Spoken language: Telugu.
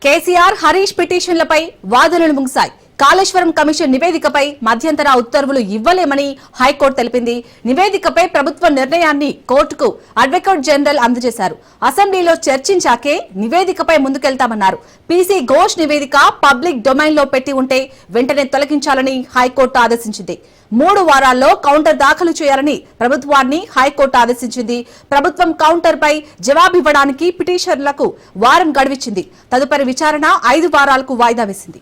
కేసీఆర్ హరీష్ పిటిషన్లపై వాదనలు ముగిశాయి. కాళేశ్వరం కమిషన్ నివేదికపై మధ్యంతర ఉత్తర్వులు ఇవ్వలేమని హైకోర్టు తెలిపింది. నివేదికపై ప్రభుత్వ నిర్ణయాన్ని కోర్టుకు అడ్వకేట్ జనరల్ అందజేశారు. అసెంబ్లీలో చర్చించాకే నివేదికపై ముందుకెళ్తామన్నారు. పీసీ ఘోష్ నివేదిక పబ్లిక్ డొమైన్ లో పెట్టి ఉంటే వెంటనే తొలగించాలని హైకోర్టు ఆదేశించింది. 3 వారాల్లో కౌంటర్ దాఖలు చేయాలని ప్రభుత్వాన్ని హైకోర్టు ఆదేశించింది. ప్రభుత్వం కౌంటర్ పై జవాబివ్వడానికి పిటిషనర్లకు వారం గడువిచ్చింది. తదుపరి విచారణ 5 వారాలకు వాయిదా వేసింది.